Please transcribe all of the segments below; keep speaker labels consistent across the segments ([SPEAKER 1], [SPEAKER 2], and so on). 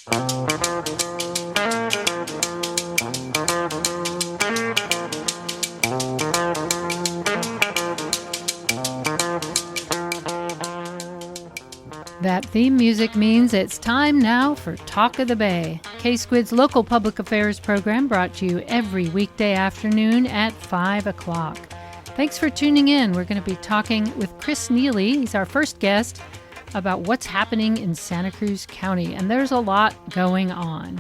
[SPEAKER 1] That theme music means it's time now for Talk of the Bay, K-Squid's local public affairs program brought to you every weekday afternoon at 5 o'clock. Thanks for tuning in. We're going to be talking with Chris Neely, he's our first guest, about what's happening in Santa Cruz County. And there's a lot going on.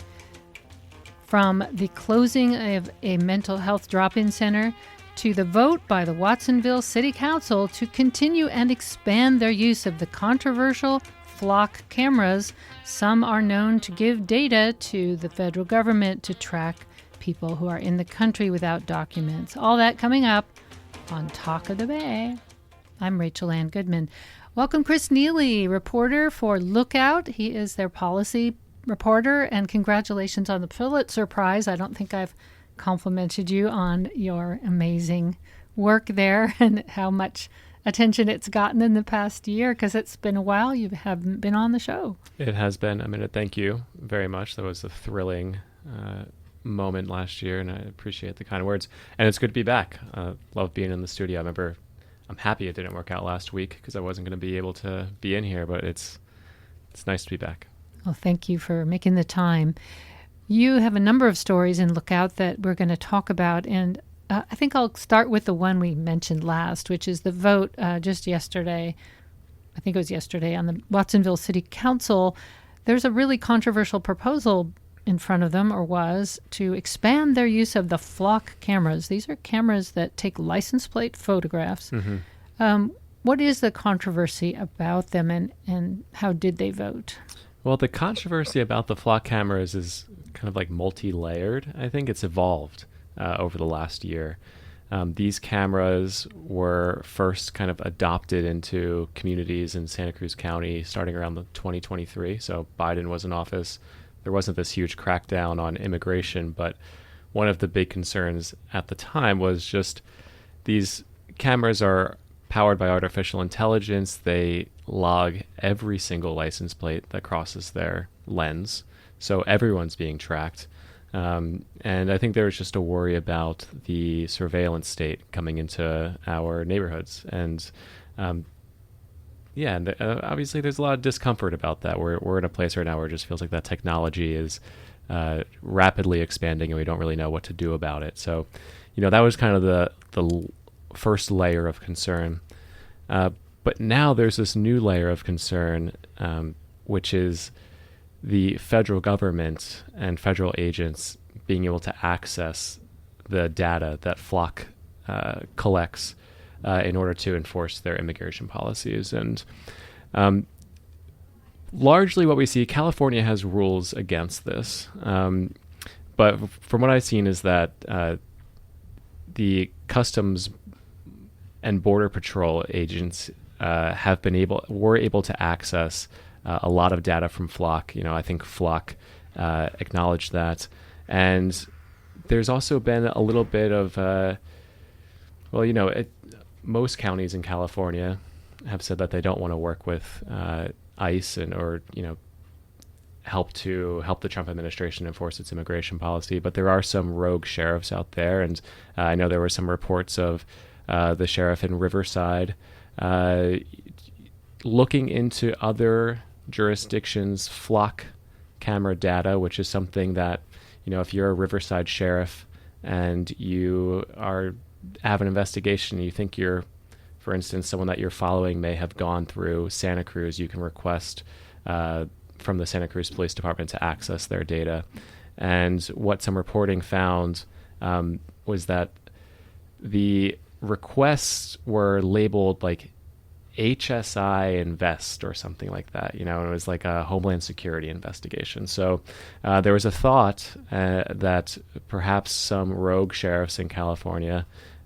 [SPEAKER 1] From the closing of a mental health drop-in center to the vote by the Watsonville City Council to continue and expand their use of the controversial flock cameras. Some are known to give data to the federal government to track people who are in the country without documents. All that coming up on Talk of the Bay. I'm Rachel Ann Goodman. Welcome, Chris Neely, reporter for Lo0kout. He is their policy reporter, and congratulations on the Pulitzer Prize. I don't think I've complimented you on your amazing work there and how much attention it's gotten in the past year, because it's been a while you haven't been on the show.
[SPEAKER 2] It has been. I mean, thank you very much. That was a thrilling moment last year, and I appreciate the kind words. And it's good to be back. Love being in the studio. I'm happy it didn't work out last week because I wasn't going to be able to be in here, but it's nice to be back.
[SPEAKER 1] Well, thank you for making the time. You have a number of stories in Lo0kout that we're going to talk about, and I think I'll start with the one we mentioned last, which is the vote just yesterday. I think it was yesterday on the Watsonville City Council. There's a really controversial proposal in front of them, or was, to expand their use of the flock cameras. These are cameras that take license plate photographs. Mm-hmm. What is the controversy about them, and how did they vote?
[SPEAKER 2] Well, the controversy about the flock cameras is kind of like multi-layered. I think it's evolved over the last year. These cameras were first kind of adopted into communities in Santa Cruz County starting around the 2023. So Biden was in office. There wasn't this huge crackdown on immigration, but one of the big concerns at the time was just these cameras are powered by artificial intelligence. They log every single license plate that crosses their lens. So everyone's being tracked. And I think there was just a worry about the surveillance state coming into our neighborhoods. And obviously there's a lot of discomfort about that. We're in a place right now where it just feels like that technology is rapidly expanding and we don't really know what to do about it. So, that was kind of the first layer of concern. But now there's this new layer of concern, which is the federal government and federal agents being able to access the data that Flock collects in order to enforce their immigration policies. And largely what we see, California has rules against this. But from what I've seen is that the Customs and Border Patrol agents were able to access a lot of data from Flock. I think Flock acknowledged that. And there's also been a little bit of, most counties in California have said that they don't want to work with ICE or help the Trump administration enforce its immigration policy. But there are some rogue sheriffs out there. And I know there were some reports of the sheriff in Riverside looking into other jurisdictions' flock camera data, which is something that, if you're a Riverside sheriff and you have an investigation, you think for instance, someone that you're following may have gone through Santa Cruz, you can request from the Santa Cruz Police Department to access their data. And what some reporting found was that the requests were labeled like HSI Invest or something like that, and it was like a Homeland Security investigation. So there was a thought that perhaps some rogue sheriffs in California,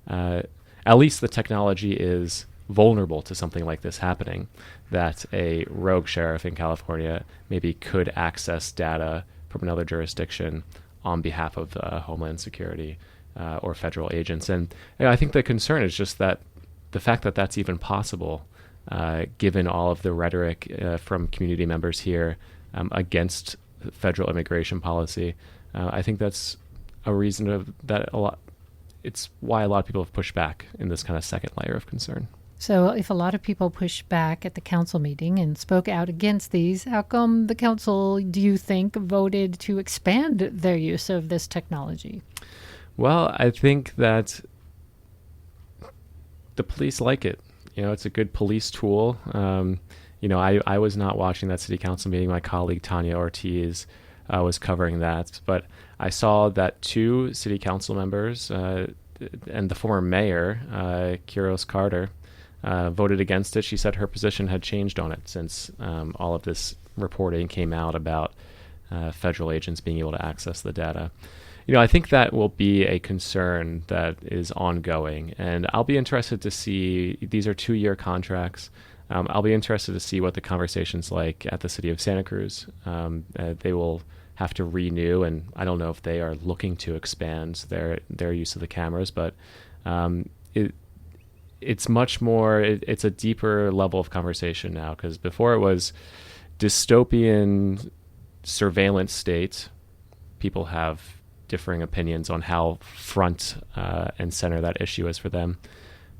[SPEAKER 2] at least the technology is vulnerable to something like this happening, that a rogue sheriff in California maybe could access data from another jurisdiction on behalf of Homeland Security or federal agents. And I think the concern is just that the fact that that's even possible, given all of the rhetoric from community members here against federal immigration policy. I think that's a reason that a lot. It's why a lot of people have pushed back in this kind of second layer of concern.
[SPEAKER 1] So if a lot of people pushed back at the council meeting and spoke out against these, how come the council, do you think, voted to expand their use of this technology?
[SPEAKER 2] Well, I think that the police like it. It's a good police tool. I was not watching that city council meeting. My colleague Tanya Ortiz was covering that, but I saw that 2 city council members and the former mayor, Quiroz Carter, voted against it. She said her position had changed on it since all of this reporting came out about federal agents being able to access the data. I think that will be a concern that is ongoing, and I'll be interested to see. These are 2-year contracts. I'll be interested to see what the conversation's like at the city of Santa Cruz. They will have to renew, and I don't know if they are looking to expand their use of the cameras, but it's much more. It's a deeper level of conversation now, because before it was dystopian surveillance state. People have differing opinions on how front and center that issue is for them.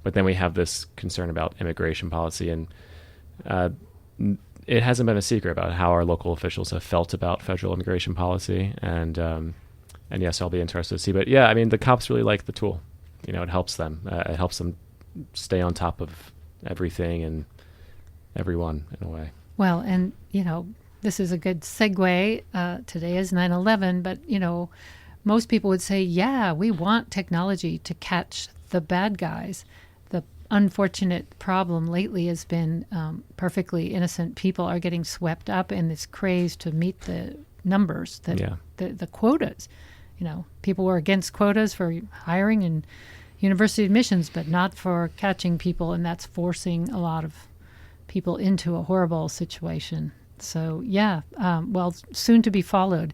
[SPEAKER 2] But then we have this concern about immigration policy, and it hasn't been a secret about how our local officials have felt about federal immigration policy. And yes, I'll be interested to see. But yeah, I mean, the cops really like the tool. It helps them. It helps them stay on top of everything and everyone in a way.
[SPEAKER 1] Well, and, this is a good segue. Today is 9/11, but, most people would say, yeah, we want technology to catch the bad guys. The unfortunate problem lately has been perfectly innocent people are getting swept up in this craze to meet the numbers, the quotas. People were against quotas for hiring and university admissions, but not for catching people, and that's forcing a lot of people into a horrible situation. So, soon to be followed.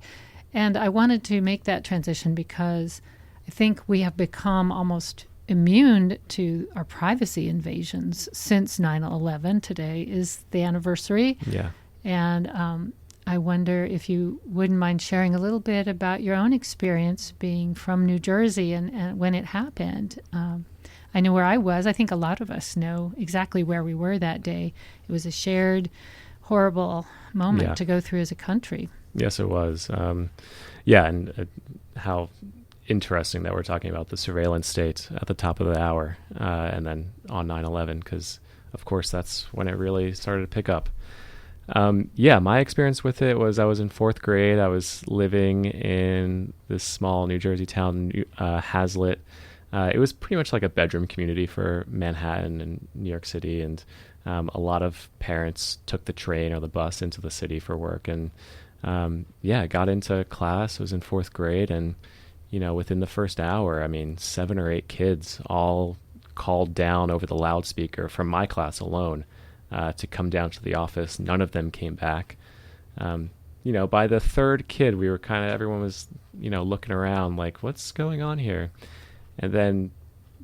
[SPEAKER 1] And I wanted to make that transition because I think we have become almost immune to our privacy invasions since 9/11. Today is the anniversary.
[SPEAKER 2] Yeah.
[SPEAKER 1] And I wonder if you wouldn't mind sharing a little bit about your own experience being from New Jersey and when it happened. I know where I was. I think a lot of us know exactly where we were that day. It was a shared, horrible moment to go through as a country.
[SPEAKER 2] Yes, it was. And how interesting that we're talking about the surveillance state at the top of the hour and then on 9/11, because, of course, that's when it really started to pick up. My experience with it was I was in 4th grade. I was living in this small New Jersey town, Hazlitt. It was pretty much like a bedroom community for Manhattan and New York City, and a lot of parents took the train or the bus into the city for work. And I got into class. I was in 4th grade, and within the first hour, 7 or 8 kids all called down over the loudspeaker from my class alone to come down to the office. None of them came back. By the 3rd kid, we were everyone was, looking around like, what's going on here? And then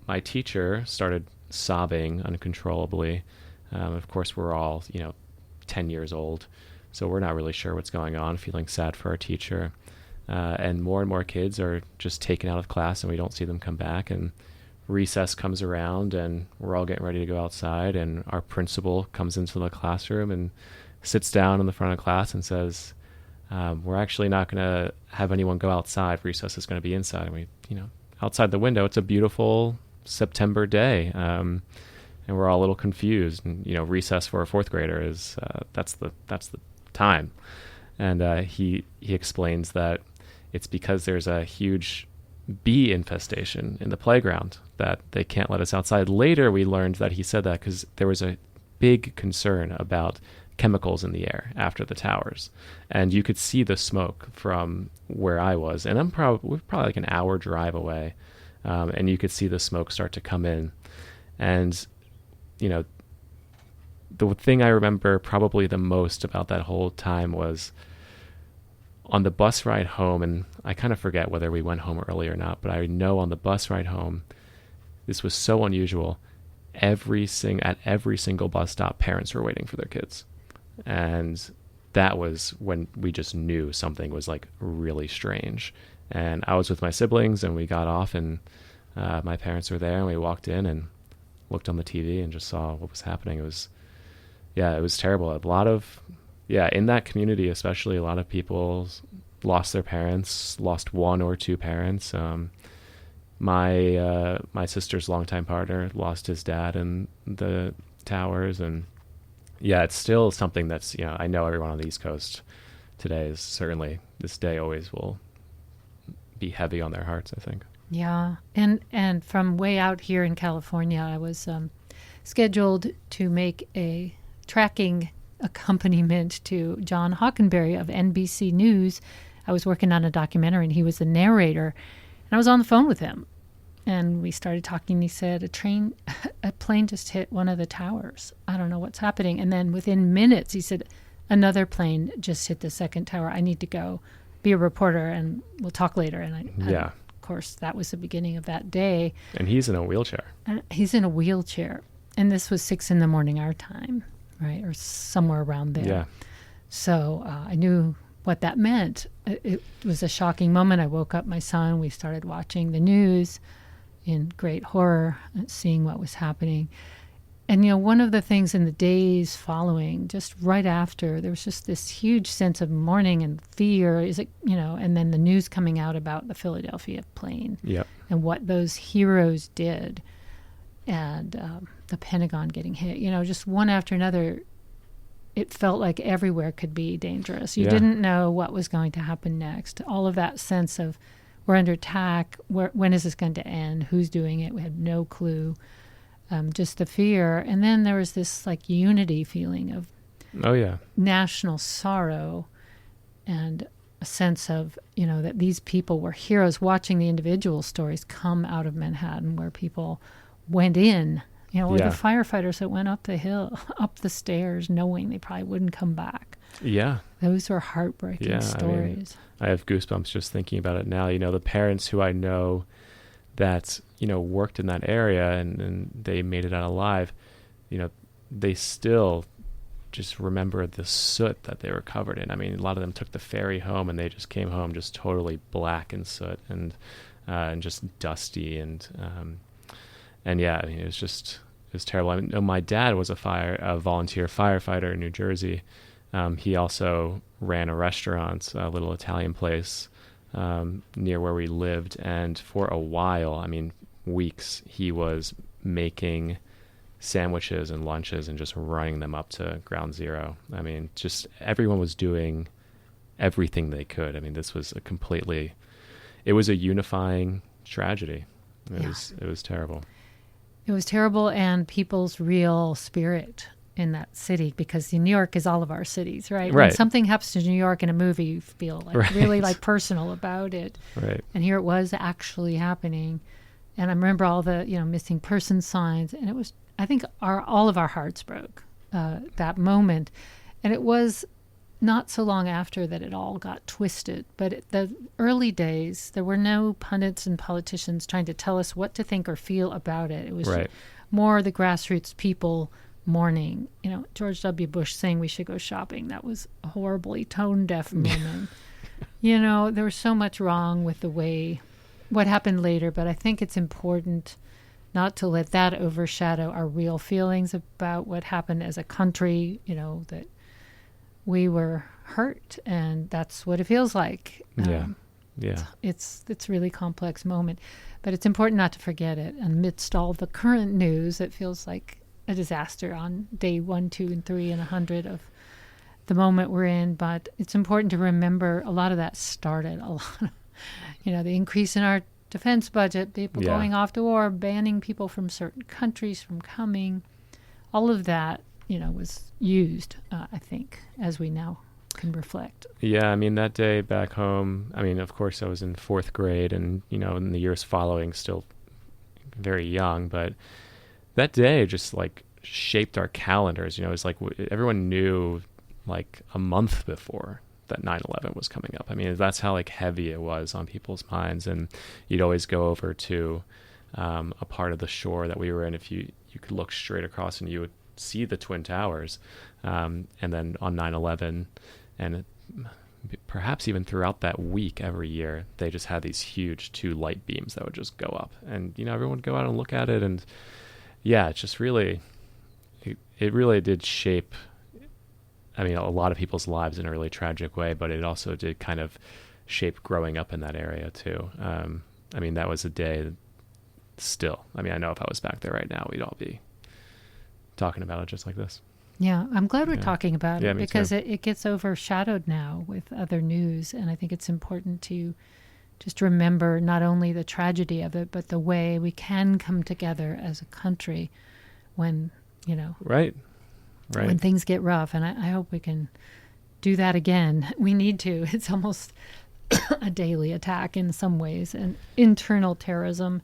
[SPEAKER 2] my teacher started sobbing uncontrollably. Of course, we're all, 10 years old, so we're not really sure what's going on, feeling sad for our teacher. And more kids are just taken out of class, and we don't see them come back. And recess comes around, and we're all getting ready to go outside, and our principal comes into the classroom and sits down in the front of class and says, we're actually not going to have anyone go outside. Recess is going to be inside. And we, outside the window, it's a beautiful September day. And we're all a little confused. And, recess for a 4th grader is, that's the time. And he explains that it's because there's a huge bee infestation in the playground that they can't let us outside. Later, we learned that he said that because there was a big concern about chemicals in the air after the towers, and you could see the smoke from where I was, and we're probably like an hour drive away, and you could see the smoke start to come in. And the thing I remember probably the most about that whole time was on the bus ride home, and I kind of forget whether we went home early or not, but I know on the bus ride home, this was so unusual. At every single bus stop, parents were waiting for their kids. And that was when we just knew something was like really strange. And I was with my siblings, and we got off, and my parents were there, and we walked in and looked on the TV and just saw what was happening. It was terrible. A lot of, in that community especially, a lot of people lost their parents, lost one or two parents. My sister's longtime partner lost his dad in the towers, and it's still something that's, I know everyone on the East Coast today is certainly, this day always will be heavy on their hearts, I think.
[SPEAKER 1] Yeah. And from way out here in California, I was scheduled to make a tracking accompaniment to John Hockenberry of NBC News. I was working on a documentary, and he was the narrator. And I was on the phone with him, and we started talking. He said, a plane just hit one of the towers. I don't know what's happening. And then within minutes, he said, another plane just hit the second tower. I need to go be a reporter, and we'll talk later. And of course, that was the beginning of that day.
[SPEAKER 2] And he's in a wheelchair.
[SPEAKER 1] He's in a wheelchair. And this was 6 a.m. our time, right? Or somewhere around there.
[SPEAKER 2] Yeah.
[SPEAKER 1] So I knew what that meant. It was a shocking moment. I woke up my son. We started watching the news in great horror, seeing what was happening. And, one of the things in the days following, just right after, there was just this huge sense of mourning and fear. And then the news coming out about the Philadelphia plane and what those heroes did, and the Pentagon getting hit, just one after another. It felt like everywhere could be dangerous. You didn't know what was going to happen next. All of that sense of, we're under attack. When is this going to end? Who's doing it? We had no clue. Just the fear. And then there was this like unity feeling of national sorrow, and a sense of, that these people were heroes, watching the individual stories come out of Manhattan, where people went in, or the firefighters that went up the hill, up the stairs, knowing they probably wouldn't come back. Yeah. Those were heartbreaking stories.
[SPEAKER 2] I have goosebumps just thinking about it now. The parents who I know that, worked in that area and they made it out alive, they still just remember the soot that they were covered in. I mean, a lot of them took the ferry home, and they just came home just totally black in soot and just dusty. And it was terrible. I mean, my dad was a volunteer firefighter in New Jersey. He also ran a restaurant, a little Italian place near where we lived. And for a while, weeks, he was making sandwiches and lunches and just running them up to ground zero. Just everyone was doing everything they could. This was it was a unifying tragedy. It was terrible.
[SPEAKER 1] It was terrible, and people's real spirit in that city, because New York is all of our cities, right? When something happens to New York in a movie, you feel really personal about it.
[SPEAKER 2] Right.
[SPEAKER 1] And here it was actually happening. And I remember all the, missing person signs, and it was, I think all of our hearts broke that moment. And it was not so long after that it all got twisted. But the early days, there were no pundits and politicians trying to tell us what to think or feel about it. It was more the grassroots people mourning. George W. Bush saying we should go shopping. That was a horribly tone-deaf moment. There was so much wrong with what happened later, but I think it's important not to let that overshadow our real feelings about what happened as a country, that we were hurt, and that's what it feels like. It's a really complex moment, but it's important not to forget it. Amidst all the current news, it feels like a disaster on day 1, 2, and 3 and 100 of the moment we're in. But it's important to remember a lot of that started a lot of, the increase in our defense budget, people going off to war, banning people from certain countries from coming. All of that, was used, I think, as we now can reflect.
[SPEAKER 2] Yeah, that day back home, of course I was in 4th grade, and, in the years following, still very young, but that day just shaped our calendars. It was everyone knew a month before that 9/11 was coming up. That's how heavy it was on people's minds. And you'd always go over to a part of the shore that we were in. If you could look straight across and you would see the Twin Towers. And then on 9/11, and perhaps even throughout that week every year, they just had these huge 2 light beams that would just go up, and everyone would go out and look at it. And yeah, it's just really, it really did shape, I mean, a lot of people's lives in a really tragic way, but it also did kind of shape growing up in that area too. I mean, that was a day that still, I mean, I know if I was back there right now, we'd all be talking about it just like this.
[SPEAKER 1] Yeah, I'm glad we're talking about
[SPEAKER 2] Yeah,
[SPEAKER 1] it,
[SPEAKER 2] me
[SPEAKER 1] because
[SPEAKER 2] too.
[SPEAKER 1] it gets overshadowed now with other news. And I think it's important to just remember not only the tragedy of it, but the way we can come together as a country when,
[SPEAKER 2] Right.
[SPEAKER 1] when things get rough. And I hope we can do that again. We need to. It's almost a daily attack in some ways, and internal terrorism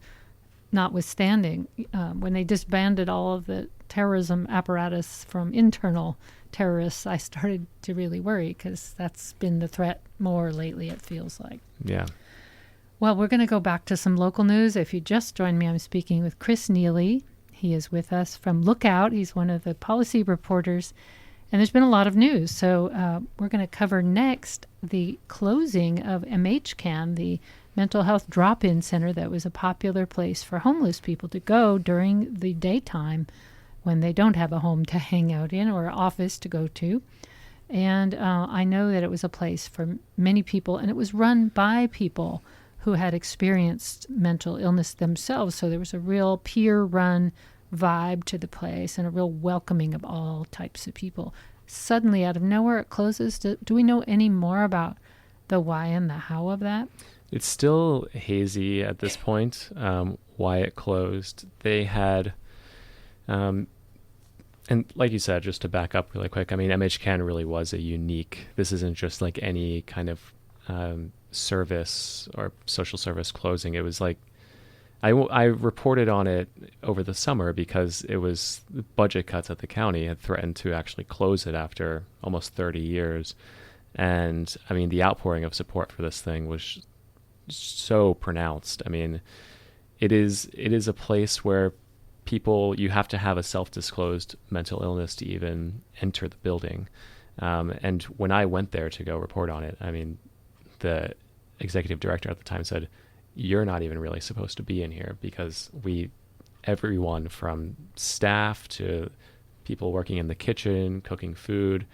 [SPEAKER 1] notwithstanding. When they disbanded all of the terrorism apparatus from internal terrorists, I started to really worry, because that's been the threat more lately, it feels like.
[SPEAKER 2] Yeah.
[SPEAKER 1] Well, we're going to go back to some local news. If you just joined me, I'm speaking with Chris Neely. He is with us from Lo0kout. He's one of the policy reporters, and there's been a lot of news. So we're going to cover next the closing of MHCAN, the mental health drop-in center that was a popular place for homeless people to go during the daytime when they don't have a home to hang out in or an office to go to. And I know that it was a place for many people, and it was run by people who had experienced mental illness themselves. So there was a real peer-run vibe to the place and a real welcoming of all types of people. Suddenly, out of nowhere, it closes. Do we know any more about the why and the how of that?
[SPEAKER 2] It's still hazy at this point, why it closed. They had, and like you said, just to back up really quick, I mean, MHCAN really was a unique, this isn't just like any kind of service or social service closing. It was like, I reported on it over the summer because it was the budget cuts at the county had threatened to actually close it after almost 30 years. And I mean, the outpouring of support for this thing was so pronounced. I mean, it is a place where people, you have to have a self-disclosed mental illness to even enter the building. And when I went there to go report on it, I mean, the executive director at the time said, "You're not even really supposed to be in here, because everyone from staff to people working in the kitchen, cooking food,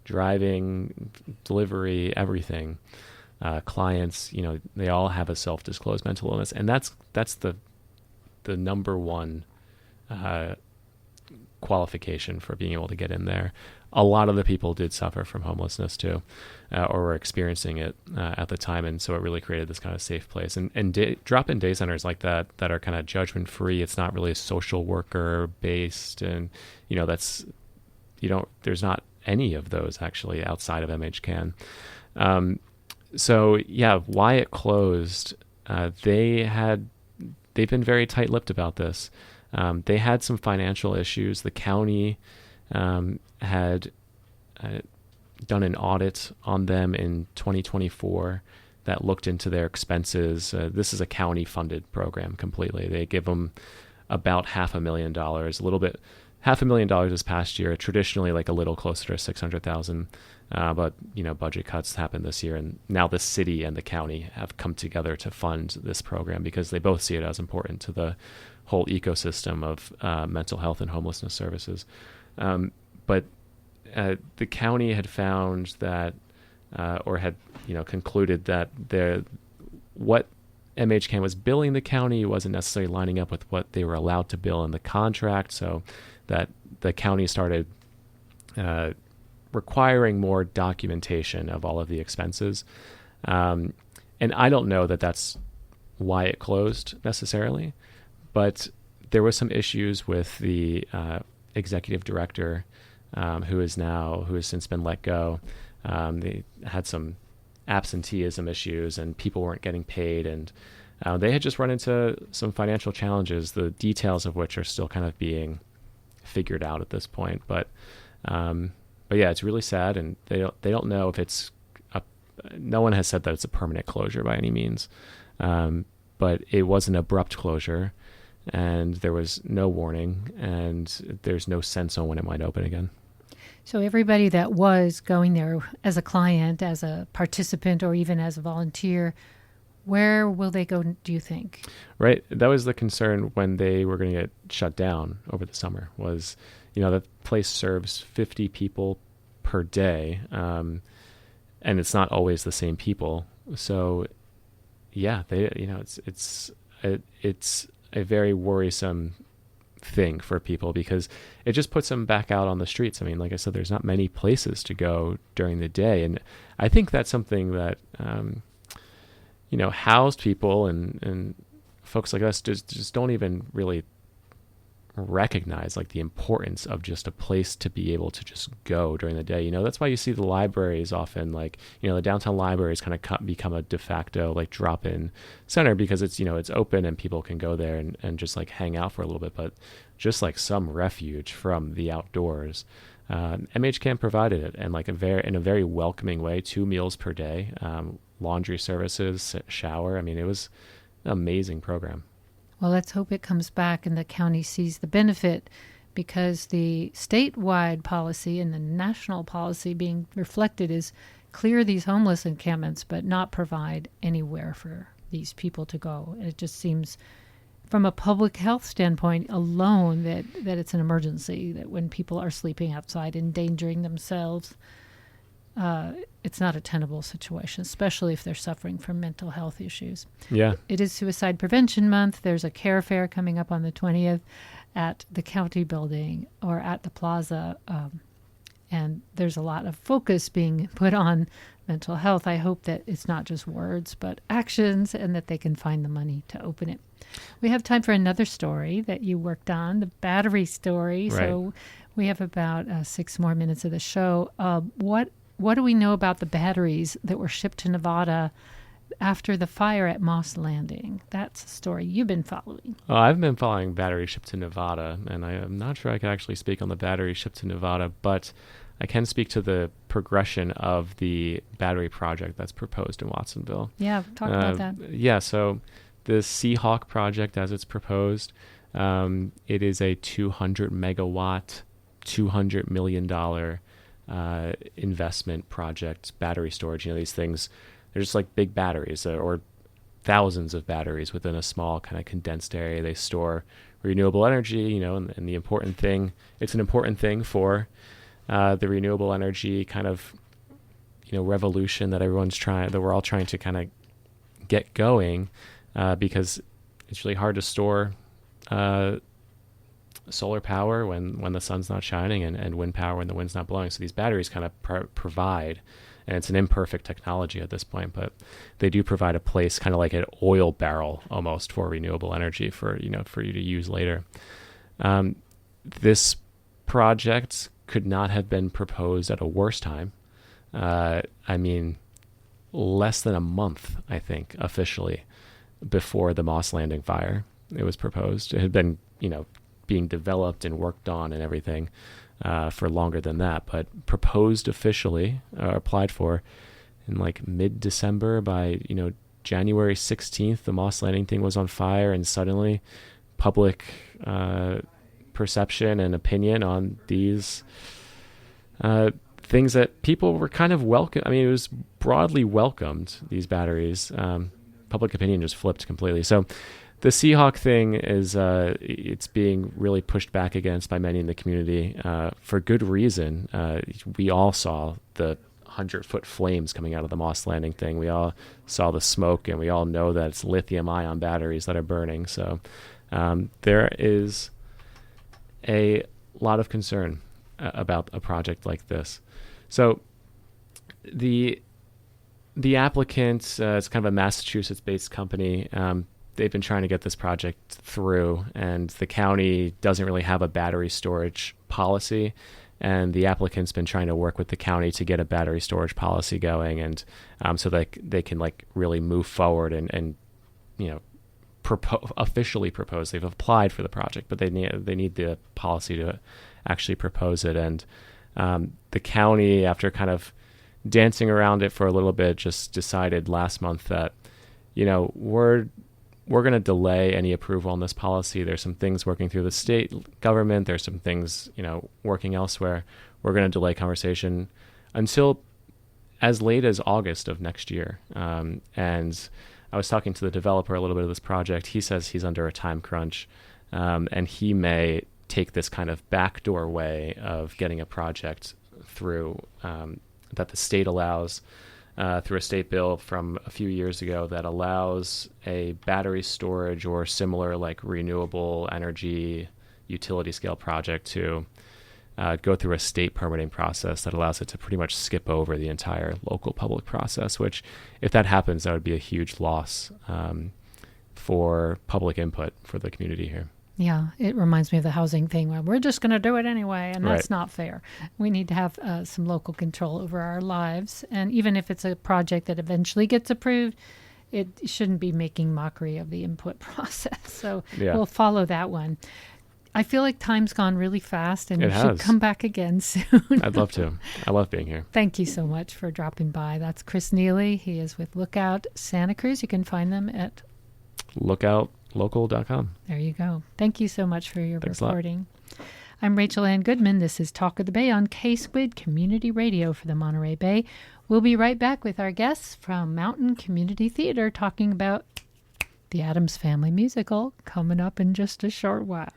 [SPEAKER 2] driving, delivery, everything, clients, they all have a self-disclosed mental illness." And that's the number one qualification for being able to get in there. A lot of the people did suffer from homelessness too, or were experiencing it at the time, and so it really created this kind of safe place. And drop-in day centers like that are kind of judgment-free. It's not really a social worker based, and there's not any of those actually outside of MHCAN. So yeah, why it closed? They've been very tight-lipped about this. They had some financial issues. The county had done an audit on them in 2024 that looked into their expenses. This is a county-funded program completely. They give them about $500,000, a little bit, $500,000 this past year. Traditionally, like a little closer to $600,000, but budget cuts happened this year, and now the city and the county have come together to fund this program because they both see it as important to the whole ecosystem of mental health and homelessness services. But the county had found that, or had concluded that what MHCAN was billing the county wasn't necessarily lining up with what they were allowed to bill in the contract, so that the county started requiring more documentation of all of the expenses. And I don't know that that's why it closed necessarily, but there was some issues with the executive director, who has since been let go. They had some absenteeism issues, and people weren't getting paid, and they had just run into some financial challenges, the details of which are still kind of being figured out at this point. But yeah, it's really sad, and they don't know if it's no one has said that it's a permanent closure by any means, but it was an abrupt closure. and there was no warning, and there's no sense on when it might open again.
[SPEAKER 1] So everybody that was going there as a client, as a participant, or even as a volunteer, where will they go, do you think?
[SPEAKER 2] Right. That was the concern when they were going to get shut down over the summer was, the place serves 50 people per day, and it's not always the same people. So, yeah, it's a very worrisome thing for people because it just puts them back out on the streets. I mean, like I said, there's not many places to go during the day, and I think that's something that housed people and folks like us just don't even really recognize like the importance of just a place to be able to just go during the day. That's why you see the libraries often, like, the downtown libraries kind of become a de facto like drop-in center because it's, it's open and people can go there and just like hang out for a little bit, but just like some refuge from the outdoors. MH Camp provided it, and like in a very welcoming way, 2 meals per day, laundry services, shower. I mean, it was an amazing program.
[SPEAKER 1] Well, let's hope it comes back and the county sees the benefit, because the statewide policy and the national policy being reflected is clear these homeless encampments, but not provide anywhere for these people to go. It just seems, from a public health standpoint alone, that it's an emergency, that when people are sleeping outside, endangering themselves, it's not a tenable situation, especially if they're suffering from mental health issues.
[SPEAKER 2] Yeah.
[SPEAKER 1] It is Suicide Prevention Month. There's a care fair coming up on the 20th at the county building or at the plaza. And there's a lot of focus being put on mental health. I hope that it's not just words, but actions, and that they can find the money to open it. We have time for another story that you worked on, the battery story.
[SPEAKER 2] Right.
[SPEAKER 1] So we have about 6 more minutes of the show. What do we know about the batteries that were shipped to Nevada after the fire at Moss Landing? That's a story you've been following.
[SPEAKER 2] Oh, I've been following battery shipped to Nevada, and I am not sure I can actually speak on the battery shipped to Nevada, but I can speak to the progression of the battery project that's proposed in Watsonville.
[SPEAKER 1] Yeah, talk about that.
[SPEAKER 2] Yeah, so the Seahawk project as it's proposed, it is a 200 megawatt, $200 million investment project, battery storage. These things, they're just like big batteries or thousands of batteries within a small kind of condensed area. They store renewable energy, and the important thing, it's an important thing for the renewable energy kind of, revolution that we're all trying to kind of get going, because it's really hard to store solar power when the sun's not shining, and wind power when the wind's not blowing. So these batteries kind of provide, and it's an imperfect technology at this point, but they do provide a place, kind of like an oil barrel almost, for renewable energy for you to use later. This project could not have been proposed at a worse time. I mean, less than a month, I think, officially, before the Moss Landing fire, it was proposed. It had been, being developed and worked on and everything for longer than that, but proposed officially, applied for in like mid-December. By January 16th, the Moss Landing thing was on fire, and suddenly public perception and opinion on these things that people were kind of welcome. I mean, it was broadly welcomed, these batteries. Public opinion just flipped completely. So the Seahawk thing is, it's being really pushed back against by many in the community for good reason. We all saw the 100-foot flames coming out of the Moss Landing thing. We all saw the smoke, and we all know that it's lithium-ion batteries that are burning. So there is a lot of concern about a project like this. So the applicant, it's kind of a Massachusetts-based company. They've been trying to get this project through, and the county doesn't really have a battery storage policy, and the applicant's been trying to work with the county to get a battery storage policy going, and so that they can like really move forward and officially propose. They've applied for the project, but they need the policy to actually propose it. And the county, after kind of dancing around it for a little bit, just decided last month that we're we're going to delay any approval on this policy. There's some things working through the state government. There's some things, working elsewhere. We're going to delay conversation until as late as August of next year. And I was talking to the developer a little bit of this project. He says he's under a time crunch, and he may take this kind of backdoor way of getting a project through that the state allows through a state bill from a few years ago that allows a battery storage or similar like renewable energy utility scale project to go through a state permitting process that allows it to pretty much skip over the entire local public process, which if that happens, that would be a huge loss for public input for the community here.
[SPEAKER 1] Yeah, it reminds me of the housing thing where we're just going to do it anyway, and that's not fair. We need to have some local control over our lives, and even if it's a project that eventually gets approved, it shouldn't be making mockery of the input process. So we'll follow that one. I feel like time's gone really fast, and you should come back again soon.
[SPEAKER 2] I'd love to. I love being here.
[SPEAKER 1] Thank you so much for dropping by. That's Chris Neely. He is with Lo0kout Santa Cruz. You can find them at
[SPEAKER 2] lo0kout.com.
[SPEAKER 1] There you go. Thank you so much for your reporting. I'm Rachel Ann Goodman. This is Talk of the Bay on K-Squid Community Radio for the Monterey Bay. We'll be right back with our guests from Mountain Community Theater talking about the Addams Family musical coming up in just a short while.